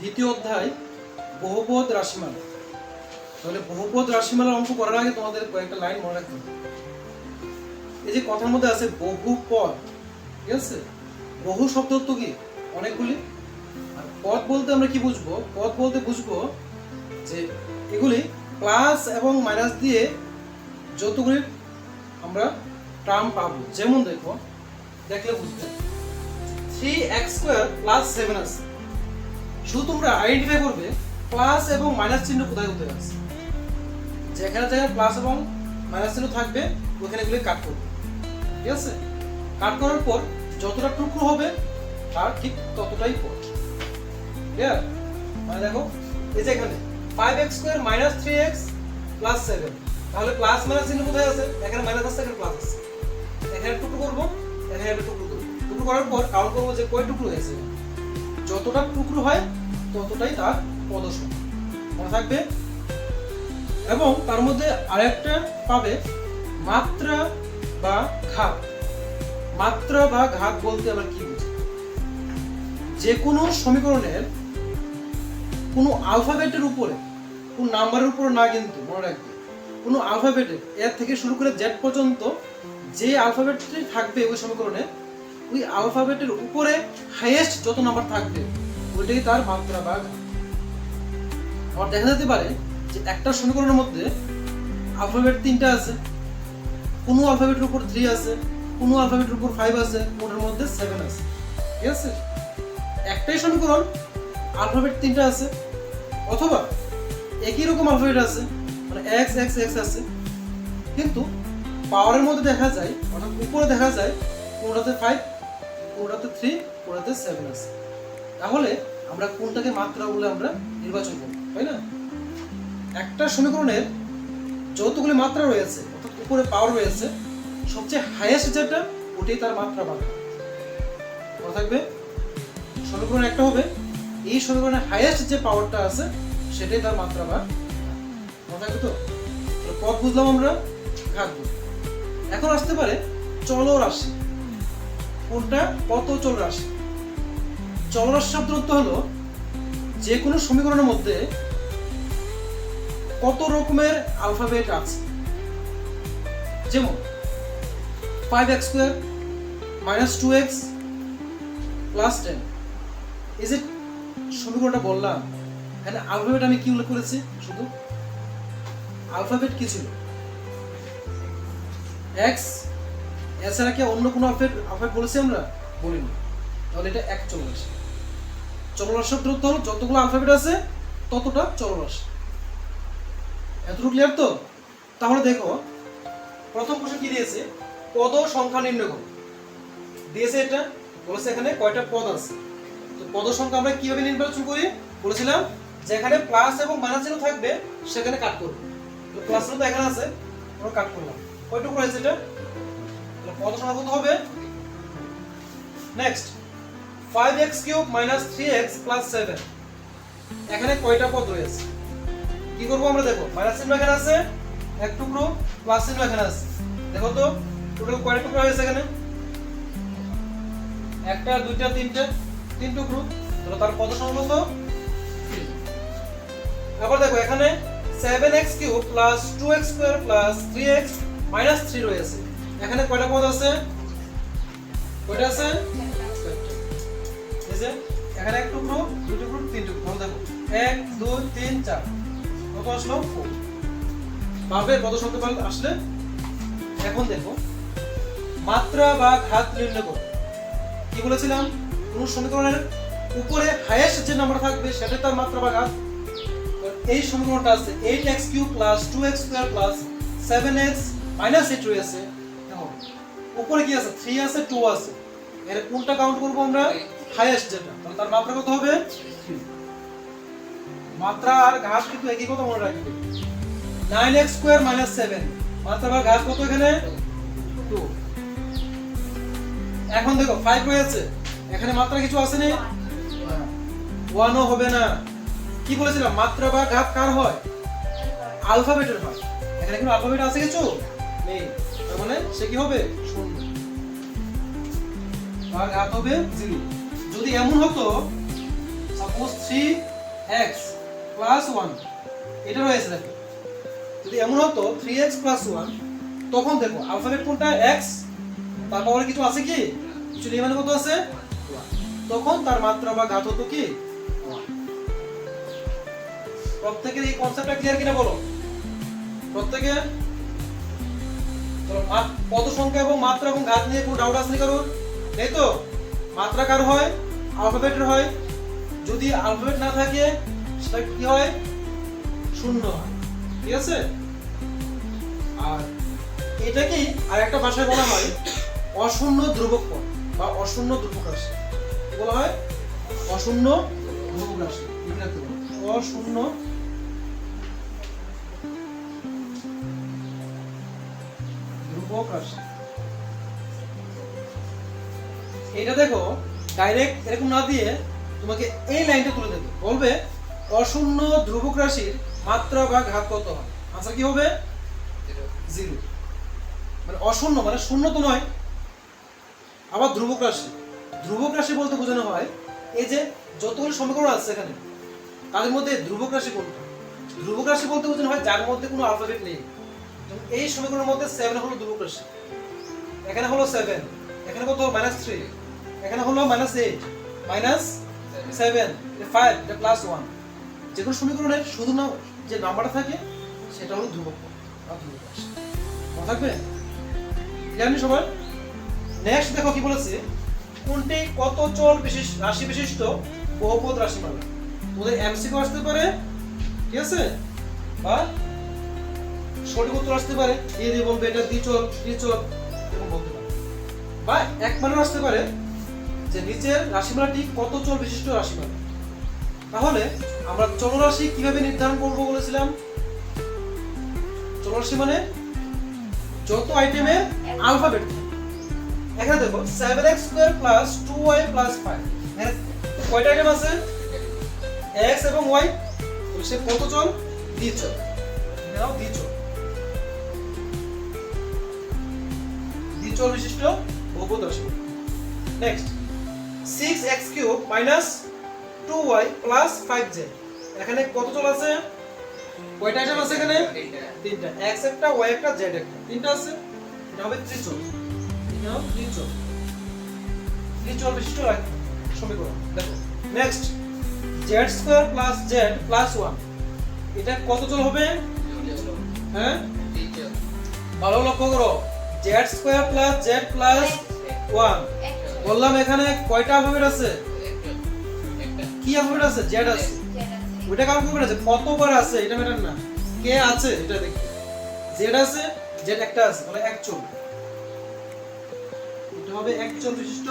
দ্বিতীয় অধ্যায় বহুপদ রাশিমালা। তাহলে বহুপদ রাশিমালার অঙ্ক করার আগে তোমাদের কয়েকটা লাইন মনে রাখতে হবে। এই যে কথার মধ্যে আছে বহুপদ, ঠিক আছে? বহু শব্দ তো কি অনেকগুলি, আর পদ বলতে আমরা কি বুঝবো? পদ বলতে বুঝবো যে এগুলি প্লাস এবং মাইনাস দিয়ে যতগুলি আমরা টার্ম পাবো। যেমন দেখো, দেখলে বুঝবে 3x² + 7 আছে। শুধু তোমরা আইডেন্টিফাই করবে প্লাস এবং মাইনাস চিহ্ন কোথায় কোথায় আছে। যেখানে যেখানে প্লাস এবং মাইনাস চিহ্ন থাকবে ওখানে এগুলো কাট করবে, ঠিক আছে? কাট করার পর যতটা টুকরো হবে তার ঠিক ততটাই পদ। ক্লিয়ার? মানে দেখো এই যে এখানে 5x² - 3x + 7, তাহলে প্লাস মাইনাস চিহ্ন কোথায় আছে? এখানে মাইনাস আছে, এখানে প্লাস আছে। এখানে টুকরো করব, এখানে একটা টুকরো করব। টুকরো করার পর কাউন্ট করব যে কয় টুকরো হয়েছে। যতটা টুকরো হয় ততটাই তার পদ সংখ্যা মনে থাকবে। এবং তার মধ্যে আরেকটা পাবে মাত্রা বা ঘাত। মাত্রা বা ঘাত বলতে আমরা কি বুঝি? যে কোনো সমীকরণের কোনো আলফাবেটের উপরে, কোন নাম্বারের উপর না, কিন্তু মনে রাখবে কোনো আলফাবেটের এর থেকে শুরু করে জেড পর্যন্ত যে আলফাবেটটি থাকবে ওই সমীকরণে, ওই আলফাবেটের উপরে হাইয়েস্ট যত নাম্বার থাকবে ওইটাই তার মাত্রা বা ঘাত। আবার দেখা যেতে পারে যে একটা সমীকরণের মধ্যে আলফাবেট 3টা আছে, কোনো আলফাবেটের উপর 3 আছে, কোনো আলফাবেটের উপর 5 আছে, কোনোটার মধ্যে 7 আছে, ঠিক আছে? একটাই সমীকরণ আলফাবেট 3টা আছে, অথবা একই রকম আলফাবেট আছে, মানে x x x আছে, কিন্তু পাওয়ারের মধ্যে দেখা যায়, অর্থাৎ উপরে দেখা যায় কোনটাতে 5, কোনটাতে 3, কোনটাতে 7 আছে। তাহলে আমরা কোনটাকে মাত্রা বলে আমরা নির্বাচন করব, তাই না? একটা সমীকরণের যতগুলি মাত্রা রয়েছে, অর্থাৎ উপরে পাওয়ার রয়েছে, সবচেয়ে হাইয়েস্ট যেটা ওটাই তার মাত্রা বা ঘাত। মনে থাকবে সমীকরণ একটা হবে, এই সমীকরণের হাইয়েস্ট যে পাওয়ারটা আছে সেটাই তার মাত্রা বা ঘাত। মনে থাকবে তো? পদ বুঝলাম আমরা, ঘাত বুঝলাম। এখন আসতে পারে চলরাশি। কোনটা? কত চলরাশি। চলরাশি শব্দের অর্থ হলো যে কোনো সমীকরণের মধ্যে কত রকমের আলফাবেট আছে। যেমন 5x² - 2x + 10, এই যে সমীকরণটা বললাম, এখানে আলফাবেট আমি কি উল্লেখ করেছি? শুধু আলফাবেট কি ছিল? x, এছাড়া কি অন্য কোনো আলফাবেট বলেছি আমরা? বলিনি। তাহলে এটা এক চলরাশি। চলরাশি শব্দের অর্থ হলো যতগুলো আলফাবেট আছে ততটা চলরাশি। এতটুকু ক্লিয়ার তো? তাহলে দেখো প্রথম কোশ্চেন কি দিয়েছে? পদ সংখ্যা নির্ণয় করো দিয়েছে। এটা বলেছে এখানে কয়টা পদ আছে। তো পদ সংখ্যা আমরা কিভাবে নির্বাচন করি? বলেছিলাম যেখানে প্লাস এবং মাইনাস চিহ্ন থাকবে সেখানে কাট করব। তো প্লাস চিহ্ন তো এখানে আছে, আমরা কাট করলাম। কয়টুকু হয়েছে এটা? তাহলে পদ সংখ্যা কত হবে? নেক্সট 5x³ - 3x + 7, এখানে কয়টা পদ রয়েছে? কি করব আমরা? দেখো মাইনাস চিহ্ন এখানে আছে এক টুকরো, প্লাস চিহ্ন এখানে আছে। দেখো তো টোটাল কয়টা টুকরো হয়েছে এখানে? একটা, দুইটা, তিনটা, 3 টুকরো। তাহলে তার পদ সংখ্যা কত? 3। আবার দেখো এখানে 7x³ + 2x² + 3x - 3 রয়েছে। এখানে কয়টা পদ আছে? কয়টা আছে? এই যে এখানে এক টুকরো, দুই টুকরো, 3 টুকরো। তাহলে দেখো 1 2 3 4, কত আসলো? 4 পাবে পদ সংখ্যা আসলে। এখন দেখো মাত্রা বা ঘাত নির্ণয় করো। কি বলেছিলাম? কোন সমীকরণের উপরে হাইয়েস্ট যে নাম্বার থাকবে সেটাই তার মাত্রা বা ঘাত। এই সমীকরণটা আছে 8x³ + 2x² + 7x - 8 রয়েছে। দেখো উপরে কি আছে? 3 আছে, 2 আছে। এর কোনটা কাউন্ট করব আমরা? হাইয়েস্ট যেটা। তাহলে তার মাত্রা কত হবে? 3। মাত্রা আর ঘাত কিন্তু একই কথা মনে রাখবে। 9x² - 7, মাত্রা বা ঘাত কত এখানে? 2। এখন দেখো 5 রয়েছে, এখানে মাত্রা কিছু আছে না? 1 ও হবে না। কি বলেছিলাম? মাত্রা বা ঘাত কার হয়? আলফাবেটের হয়। এখানে কোনো আলফাবেট আছে কিছু নেই, তার মানে সে কি হবে? 0। বা ঘাত হবে 0। যদি এমন হতো সাপোজ 3x প্লাস 1 এটা রয়েছে দেখো, যদি এমন হতো 3x প্লাস 1, তখন দেখো আলফাবেট কোনটা x, তার পাওয়ারে কিছু আছে কি, কিছু নেই, মানে কত আছে 1, তখন তার মাত্রা বা ঘাত হতো কি 1। প্রত্যেকের এই কনসেপ্টটা ক্লিয়ার কিনা বলো প্রত্যেকে? চলো, পদ সংখ্যা এবং মাত্রা এবং ঘাত নিয়ে কোনো ডাউট আছে কারোর? এই তো মাত্রা কার হয়, আলফাবেটের হয়, যদি আলফাবেট না থাকে সেটা কি হয়, শূন্য হয়, ঠিক আছে? আর এটাকেই আরেকটা ভাষায় বলা হয় অশূন্য ধ্রুবক পদ বা অশূন্য ধ্রুবক রাশি। কি বলা হয়? অশূন্য ধ্রুবক রাশি। অশূন্য ধ্রুবক রাশি। এটা দেখো ডাইরেক্ট এরকম না দিয়ে তোমাকে এই লাইনটা তুলে দেবে, বলবে অশূন্য ধ্রুবক রাশির মাত্রা বা ঘাত কত হয়? আনসার কি হবে? 0। মানে অশূন্য মানে শূন্য তো নয়। আবার ধ্রুবক রাশি, ধ্রুবক রাশি বলতে বোঝানো হয় এই যে যতগুলো সমীকরণ আছে এখানে তাদের মধ্যে ধ্রুবক রাশি কোনটা? ধ্রুবক রাশি বলতে বোঝানো হয় যার মধ্যে কোনো আলফাবেট নেই। যেমন এই সমীকরণের মধ্যে 7 হলো ধ্রুবক রাশি, এখানে হলো 7, এখানে কত -3, এখানে হলো -8, -7, 5, এটা +1। যে কোনো সমীকরণের শুধু না যে নাম্বারটা থাকে সেটা হলো ধ্রুবক পদ বা ধ্রুবক রাশি। মনে থাকবে? জানি সবার? নেক্সট দেখো কি বলেছে, কোনটি কত চল বিশিষ্ট রাশি বিশিষ্ট বহুপদ রাশিমালা? ওদের এমসিকিউ আসতে পারে, ঠিক আছে, বা সঠিক উত্তর আসতে পারে, দিয়ে বলবে এটা দ্বিচল ত্রিচল এরকম বলতে পারে, বা এক মানেও আসতে পারে যে নিচের রাশিমালাটি কত চল বিশিষ্ট রাশিমালা। তাহলে আমরা চলরাশি কিভাবে নির্ধারণ করব বলেছিলাম? চলরাশি মানে যত আইটেমের আলফাবেট। এখানে দেখো 7x² + 2y + 5, এখানে কয়টা আইটেম আছে? x এবং y, সে কত চল? দ্বিচল। নাও দ্বিচল, দ্বিচল বিশিষ্ট বহুপদ রাশি। নেক্সট 6x³ - 2y + 5z, এখানে কত চল আছে? কয়টা আইটেম আছে এখানে? তিনটা, x একটা, y একটা, z একটা, তিনটা আছে। এটা হবে ত্রিচল। এটা ত্রিচল, ত্রিচল বিশিষ্ট সমীকরণ। দেখো নেক্সট z² + z + 1, এটা কত চল হবে? হ্যাঁ, ভালো লক্ষ্য করো, z² + z + 1 বললাম। এখানে কয়টা আলফাবেট আছে? কি আলফাবেট আছে? z আছে। ওইটা কার আলফাবেট আছে? কতবার আছে এটা ম্যাটার না, কে আছে এটা দেখি। z আছে, z একটা আছে, তাহলে এক চল। এটা হবে এক চল বিশিষ্ট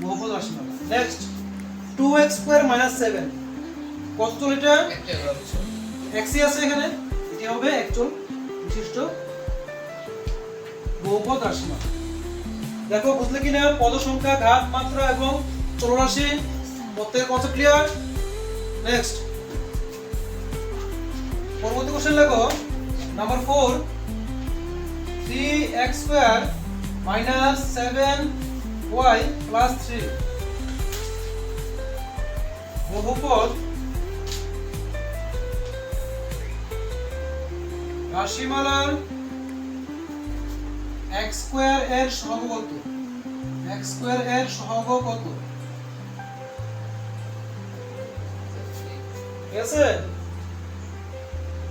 বহুপদ রাশিমালা। নেক্সট 2x² - 7, কত চল এটা? x আছে এখানে, এটা হবে এক চল বিশিষ্ট বহুপদ রাশিমালা। দেখো বুঝলে কিনা? পদ সংখ্যা, ঘাত, মাত্রা এবং চলরাশি প্রত্যেকের কনসেপ্ট ক্লিয়ার? নেক্সট পরবর্তী কোশ্চেন লেখো নাম্বার 4, 3x² - 7y + 3 বহুপদ রাশিমালার x² এর সহগ কত? x² এর সহগ কত? ঠিক আছে,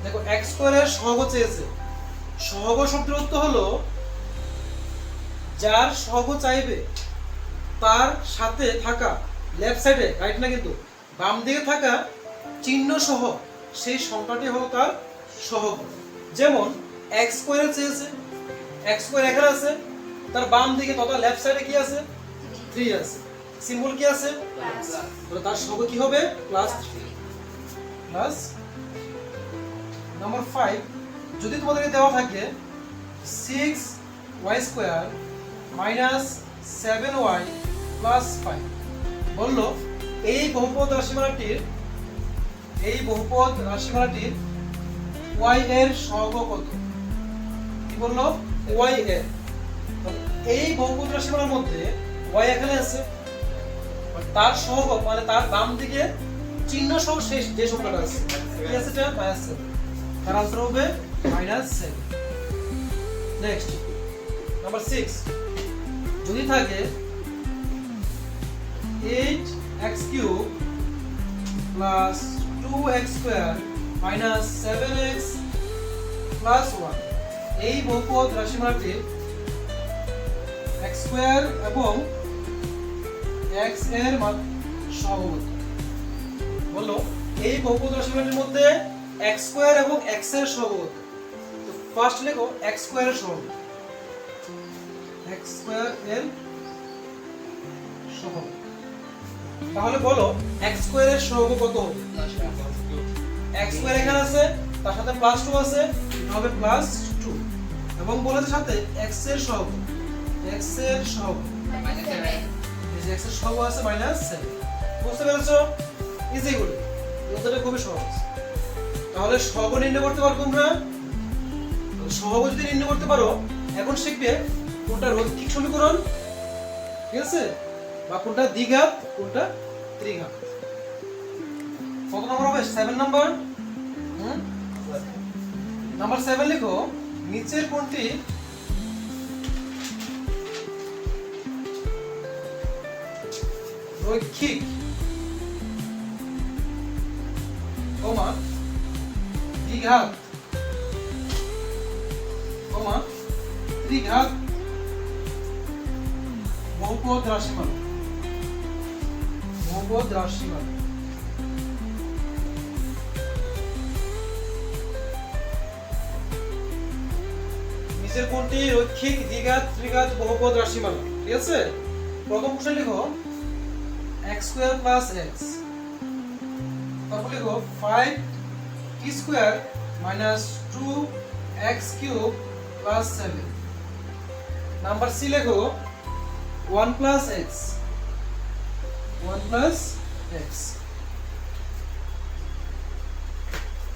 দেখো x² এর সহগ চেয়েছে। সহগ শব্দের অর্থ হলো যার সহগ চাইবে তার সাথে থাকা, লেফট সাইডে, রাইট না কিন্তু, বাম দিকে থাকা চিহ্ন সহ সেই সংখ্যাটি হলো তার সহগ। যেমন x² এর চেয়েছে, x² এখানে আছে, তার বাম দিকে তথা লেফট সাইডে কি আছে? 3 আছে, সিম্বল কি আছে? প্লাস। তাহলে তার সহগ কি হবে? +3 প্লাস। নাম্বার 5, যদি তোমাদেরকে দেওয়া থাকে 6y² - 7y + 5, বললো এই বহুপদ রাশিমালাটির y এর সহগ কত? কি বললো? y এর। এই বহুপদ রাশিমালার মধ্যে y এখানে আছে, তার সহগ মানে তার বাম দিকে চিহ্ন সহ শেষ যে সংখ্যাটা আছে কি আছে এটা -7 তার आंसर হবে -7 নেক্সট নাম্বার 6 যদি থাকে 8x³ + 2x² - 7x + 1 এই বহুপদ রাশিমালাটির x² এবং x এর মান সহগ বলো এই বহুপদ রাশিমালাটির মধ্যে x² এবং x এর সহগ তো ফার্স্ট লেখো x² এর সহগ x² এর সহগ তাহলে বলো x² এর সহগ কত হবে x² এখানে আছে তার সাথে +2 আছে এটা হবে +2 এবং বলেছে সাথে x এর সহগ x এর সহগ -7 এই যে x এর সহগ আছে -7 বুঝতে পেরেছো ইজি গুলো এটা খুবই সহজ তাহলে সহগ নির্ণয় করতে পারো তোমরা সহগ যদি নির্ণয় করতে পারো এখন শিখবে কোনটা রৈখিক সমীকরণ ঠিক আছে বা কোনটা দ্বিঘাত কোনটা ত্রিঘাত কত নম্বর হবে 7 নাম্বার নাম্বার 7 লিখো নিচের কোনটি রৈখিক কমা দ্বিঘাত কমা ত্রিঘাত বহুপদ রাশিমালা বহুপদ রাশিমালা নিচের কোনটি রৈখিক দ্বিঘাত ত্রিঘাত বহুপদ রাশিমালা ঠিক আছে প্রথম কোশ্চেন লিখো x² + x তারপর লিখো 5t² - 2x³ + 7 নাম্বার সি লেখো 1 + x 1 + x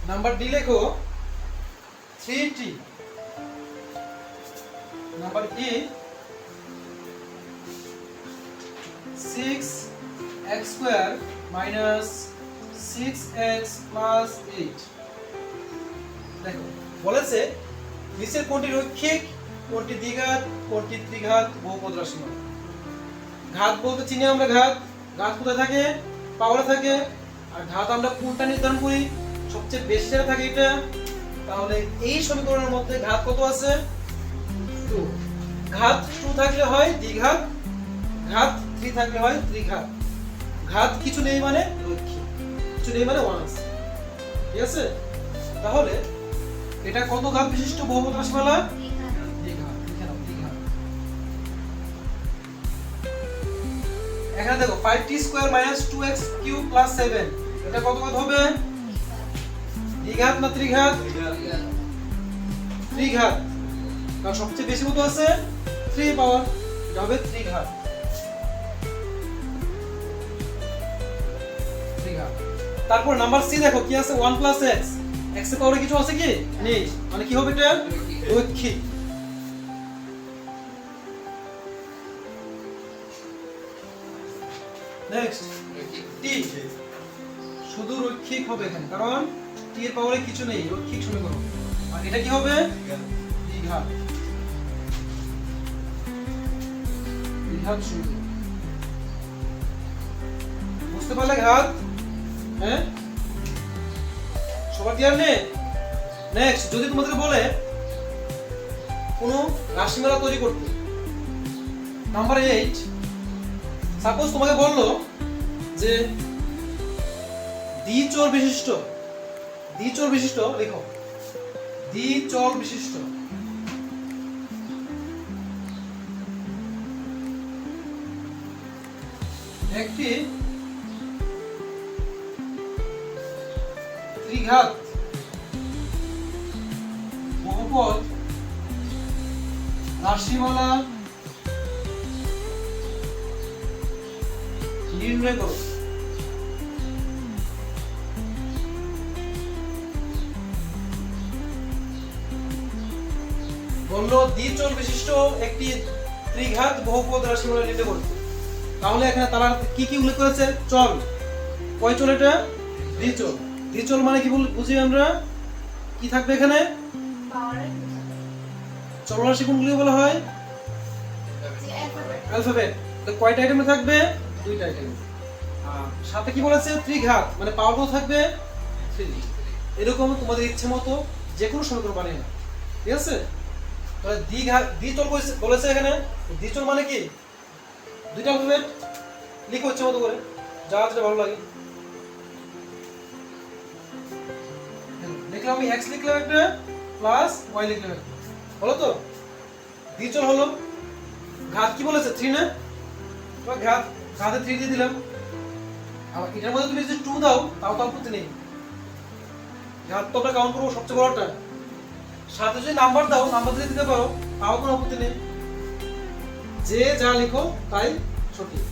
নাম্বার ডি লেখো 3t number E 6x² - 6x + 8 দেখো বলেছে নিচের কোনটি রৈখিক কোনটি দ্বিঘাত কোনটি ত্রিঘাত বহুপদ রাশিমালা ঘাত বলতে চিনি আমরা ঘাত ঘাত কোথায় থাকে পাওয়ারে থাকে আর ঘাত আমরা কোনটা নির্ধারণ করি সবচেয়ে বেশি যেটা থাকে এটা তাহলে এই সমীকরণের মধ্যে ঘাত কত আছে 2 ঘাত 2 থাকলে হয় দ্বিঘাত ঘাত 3 থাকলে হয় ত্রিঘাত ঘাত কিছু নেই মানে রৈখিক কিছু নেই মানে 1 আছে ঠিক আছে তাহলে এটা কত ঘাত বিশিষ্ট বহুপদ রাশিমালা দ্বিঘাত লিখে নাও দ্বিঘাত এখানে দেখো 5t² - 2x³ + 7 এটা কত ঘাত হবে দ্বিঘাত না ত্রিঘাত ত্রিঘাত কারণ সবচেয়ে বেশি কত আছে 3 পাওয়ার এটা হবে ত্রিঘাত ত্রিঘাত তারপর নাম্বার সি দেখো কি আছে 1 + x x এর পাওয়ারে কিছু আছে কি নেই মানে কি হবে এটা রৈখিক নেক্সট টি শুধু রৈখিক হবে এখানে কারণ টি এর পাওয়ারে কিছু নেই রৈখিক সমীকরণ আর এটা কি হবে দ্বিঘাত দ্বিঘাত সমীকরণ বুঝতে পারলে ঘাত হ্যাঁ সবার ক্লিয়ার নেই নেক্সট যদি তোমাদের বলে কোন রাশিমালা তৈরি করতে নাম্বার 8 সাপোজ তোমাকে বললো যে দ্বিচল বিশিষ্ট লেখো দ্বিচল বিশিষ্ট একটি ত্রিঘাত বহুপদ রাশিমালা নির্ণয় করো বললো দ্বিচল বিশিষ্ট একটি ত্রিঘাত বহুপদ রাশিমালা নির্ণয় করতে তাহলে এখানে তারা কি কি উল্লেখ করেছে? চল। কয় চল এটা? দ্বিচল। দ্বিচল মানে কি বুঝি আমরা? কি থাকবে এখানে? চলরাশি কোনগুলি বলা হয়? অ্যালফাবেট। তো কয়টা আইটেমে থাকবে? দুইটা আইটেম। আর সাথে কি বলেছে? ত্রিঘাত, মানে পাওয়ার কত থাকবে? 3। এরকম তোমাদের ইচ্ছে মতো যে কোনো সমীকরণ বানিয়ে না, ঠিক আছে? তাহলে দ্বিচল বলেছে এখানে। দ্বিচল মানে কি? দুইটা অ্যালফাবেট লিখো ইচ্ছে মতো করে, যা যেটা ভালো লাগে। লিখলাম আমি x লিখলাম একটা, প্লাস y লিখলাম একটা, হলো তো? দ্বিচল হলো। ঘাত কি বলেছে? 3 না? তো ঘাতে 3 দিয়ে দিলাম। আবার এটার মধ্যে তুমি যদি 2 দাও তাও তো আপত্তি নেই। ঘাত তো আমরা কাউন্ট করবো সবচেয়ে বড়টা। সাথে যদি নাম্বার দাও, নাম্বার দিয়ে দিতে পারো, তাও কোনো আপত্তি নেই। যে যা লিখো তাই সঠিক।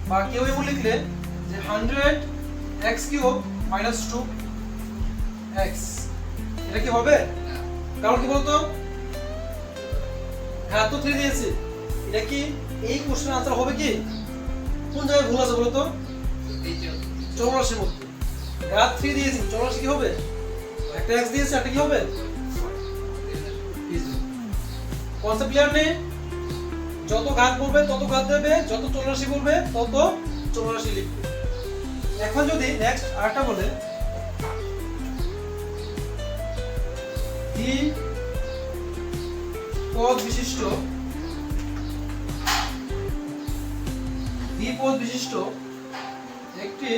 বা কেউ এমন লিখলে যে 100x³ - 2x, এটা কি হবে? কারণ কি বলতো? ঘাত তো 3 দিয়েছি, এটা কি এই কোশ্চেনের আনসার হবে কি? কোন জায়গায় ভুল আছে বলতো? চলরাশির মধ্যে ঘাত 3 দিয়েছি, চলরাশি কি হবে? একটা x দিয়েছি, একটা কি হবে? কনসেপ্ট ক্লিয়ার নেই? যত ঘাত বলবে তত ঘাত দেবে, যত চলরাশি বলবে তত চলরাশি লিখবে। এখন যদি নেক্সট আরেকটা বলে দ্বিপদ বিশিষ্ট একটি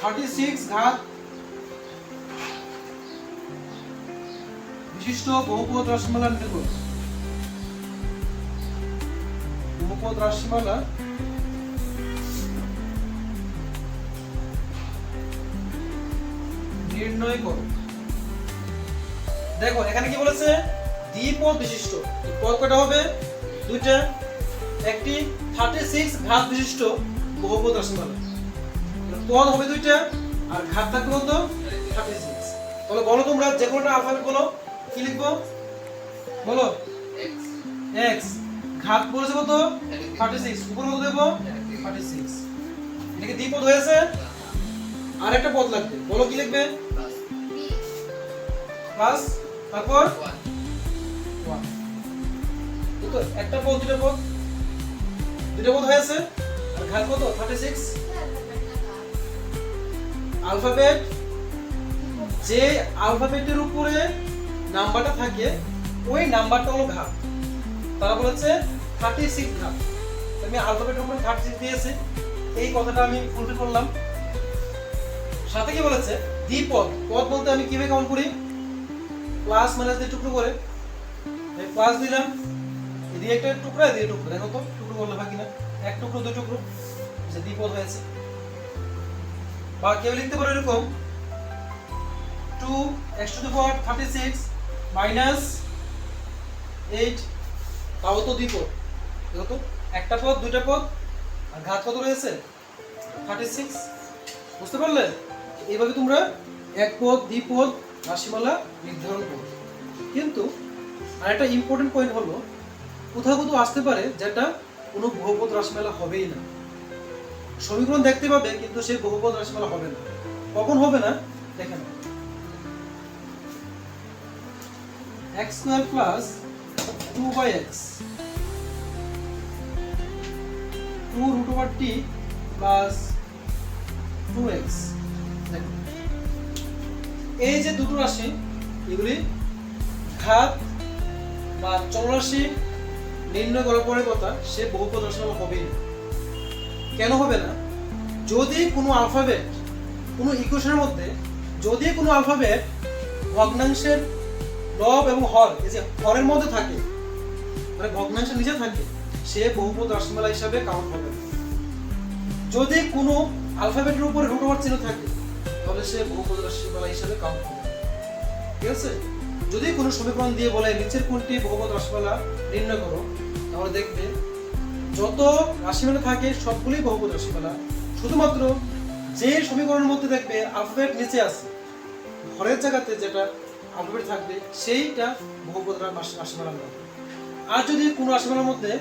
36 ঘাত বিশিষ্ট বহুপদ রাশিমালা নির্ণয় করো। বহুপদ রাশিমালা নির্ণয় করো। দেখো এখানে কি বলেছে? দ্বিপদ বিশিষ্ট। পদ কয়টা হবে? দুইটা। একটি 36 ঘাত বিশিষ্ট বহুপদ রাশিমালা। পদ হবে দুইটা আর ঘাত থাকবে কত? 36। তাহলে বলো তোমরা যে কোনটা অ্যালফাবেট বলো, কি লিখবো? বলো। x। ঘাত বলেছে কত? 36। উপরে কত দেব? 36। এটা কি দ্বিপদ হয়েছে? আর একটা পদ লাগবে, বলো কি লিখবে? প্লাস, তারপর 1। তো একটা পদ, দুটো পদ হয়েছে। আর ঘাত কত? 36। অ্যালফাবেট, যে অ্যালফাবেটের উপরে নাম্বারটা থাকে ওই নাম্বারটা হলো ঘাত। তারা বলেছে 36 ঘাত। আমি অ্যালফাবেটের উপরে 36 দিয়েছি, এই কথাটা আমি ফুলফিল করলাম। সাথে কি বলেছে? দ্বিপদ। পদ বলতে আমি কিভাবে কাউন্ট করি? প্লাস মাইনাস দিয়ে টুকরো করে, এই প্লাস দিলাম, এদিকে একটা টুকরা, এদিকে টুকরো। দেখো তো টুকরো করলে হয় কিনা? এক টুকরো, দুই টুকরো, যে দ্বিপদ হয়েছে। বা কেউ লিখতে পারো এরকম 2x⁻36 - 8, তাও তো দ্বিপদ। দেখো তো একটা পদ, দুইটা পদ, আর ঘাত কত রয়েছে? 36। বুঝতে পারলে? এইভাবে তোমরা একপদ দ্বিপদ রাশিমালা নির্ধারণ করো। কিন্তু আরেকটা ইম্পর্টেন্ট পয়েন্ট হলো, কোথাও কোথাও আসতে পারে যেটা কোনো বহুপদ রাশিমালা হবেই না। সমীকরণ দেখতে পাবে কিন্তু সেই বহুপদ রাশিমালা হবে না। কখন হবে না? দেখেন, x² + 2/x 2√t + 2x। দেখুন এই যে দুটো রাশি, এগুলি ঘাত বা চলরাশি নির্ণয় করার পরে কথা সে বহুপদ রাশিমালা হবেই না। কেন হবে না? যদি কোনো অ্যালফাবেট, কোনো ইকুয়েশনের মধ্যে যদি কোনো অ্যালফাবেট ভগ্নাংশের লব এবং হর, এই যে হরের মধ্যে থাকে, মানে ভগ্নাংশের নিচে থাকে, সে বহুপদ রাশিমালা হিসাবে কাউন্ট হবে না। যদি কোনো অ্যালফাবেটের উপরে √ওভার চিহ্ন থাকে তাহলে সে বহুপদ রাশিমালা হিসাবে কাউন্ট হবে না। ঠিক আছে? যদি কোনো সমীকরণ দিয়ে বলে নিচের কোনটি বহুপদ রাশিমালা নির্ণয় করো, তাহলে দেখবে যত রাশিমালা থাকে সবগুলোই বহুপদ রাশিমালা। শুধুমাত্র যে সমীকরণের মধ্যে দেখবে অ্যালফাবেট নিচে আছে, হরের জায়গাতে যেটা অ্যালফাবেট থাকবে সেইটা বহুপদ রাশিমালা নয়। আর যদি কোনো রাশিমালার মধ্যে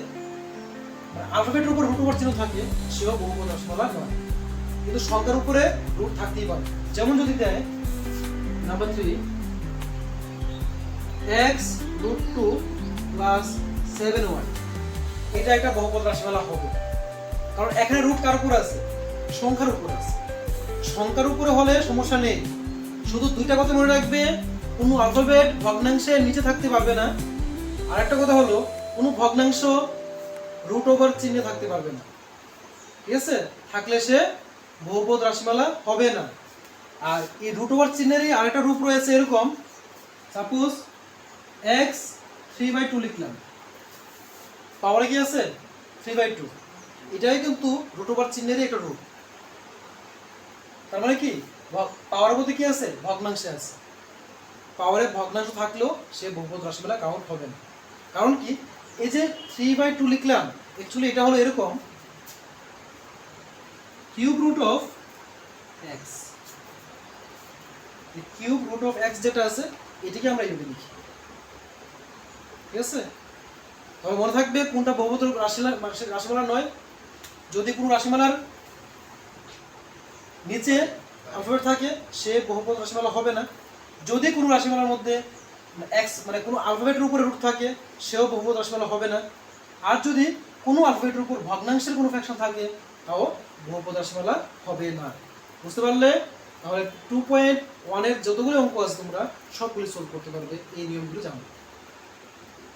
আলফাবেটের উপর রুট ওভার চিহ্ন থাকে সেও বহুপদ রাশিমালা নয়, কিন্তু সংখ্যার উপরে রুট থাকতেই পারে। যেমন যদি দেয় নাম্বার 3 x √2 প্লাস 7y, এটা একটা বহুপদ রাশিমালা হবে, কারণ এখানে রুট কার উপর আছে? সংখ্যার উপর আছে। সংখ্যার উপরে হলে সমস্যা নেই, শুধু দুইটা কথা মনে রাখবে, কোনো আলফাবেট ভগ্নাংশের নিচে থাকতে পারবে না, আর একটা কথা হলো কোনো ভগ্নাংশ রুট ওভার চিহ্নে থাকতে পারবে না, ঠিক আছে? থাকলে সে বহুপদ রাশিমালা হবে না। আর এই রুট ওভার চিহ্নেরই আরেকটা রূপ রয়েছে এরকম, সাপোজ x 3/2 লিখলাম, পাওয়ারে কি আছে 3/2, এটাই কিন্তু রুট ওভার চিহ্নেরই একটা রূপ। তার মানে কি পাওয়ারের মধ্যে কি আছে? ভগ্নাংশে আছে। পাওয়ারে ভগ্নাংশ থাকলেও সে বহুপদ রাশিমালা কাউন্ট হবে না। কারণ কি, এই যে 3/2 লিখলাম, অ্যাকচুয়ালি এটা হলো এরকম কিউব রুট অফ x, এই কিউব রুট অফ x যেটা আছে এটাকে আমরা এইভাবে লিখি, ঠিক আছে? তবে মনে থাকবে কোনটা বহুপদ রাশিমালা নয়। যদি কোনো রাশিমালার নিচে আলফাবেট থাকে সে বহুপদ রাশিমালা হবে না। যদি কোনো রাশিমালার মধ্যে x মানে কোনো আলফাবেটের উপরে রুট থাকে সেও বহুপদ রাশিমালা হবে না। আর যদি কোনো আলফাবেটের উপর ভগ্নাংশের কোনো ফ্র্যাকশন থাকে তাও বহুপদ রাশিমালা হবে না। বুঝতে পারলে? তাহলে 2.1 এর যতগুলো অঙ্ক আছে তোমরা সবগুলো সলভ করতে পারবে এই নিয়মগুলো জানো।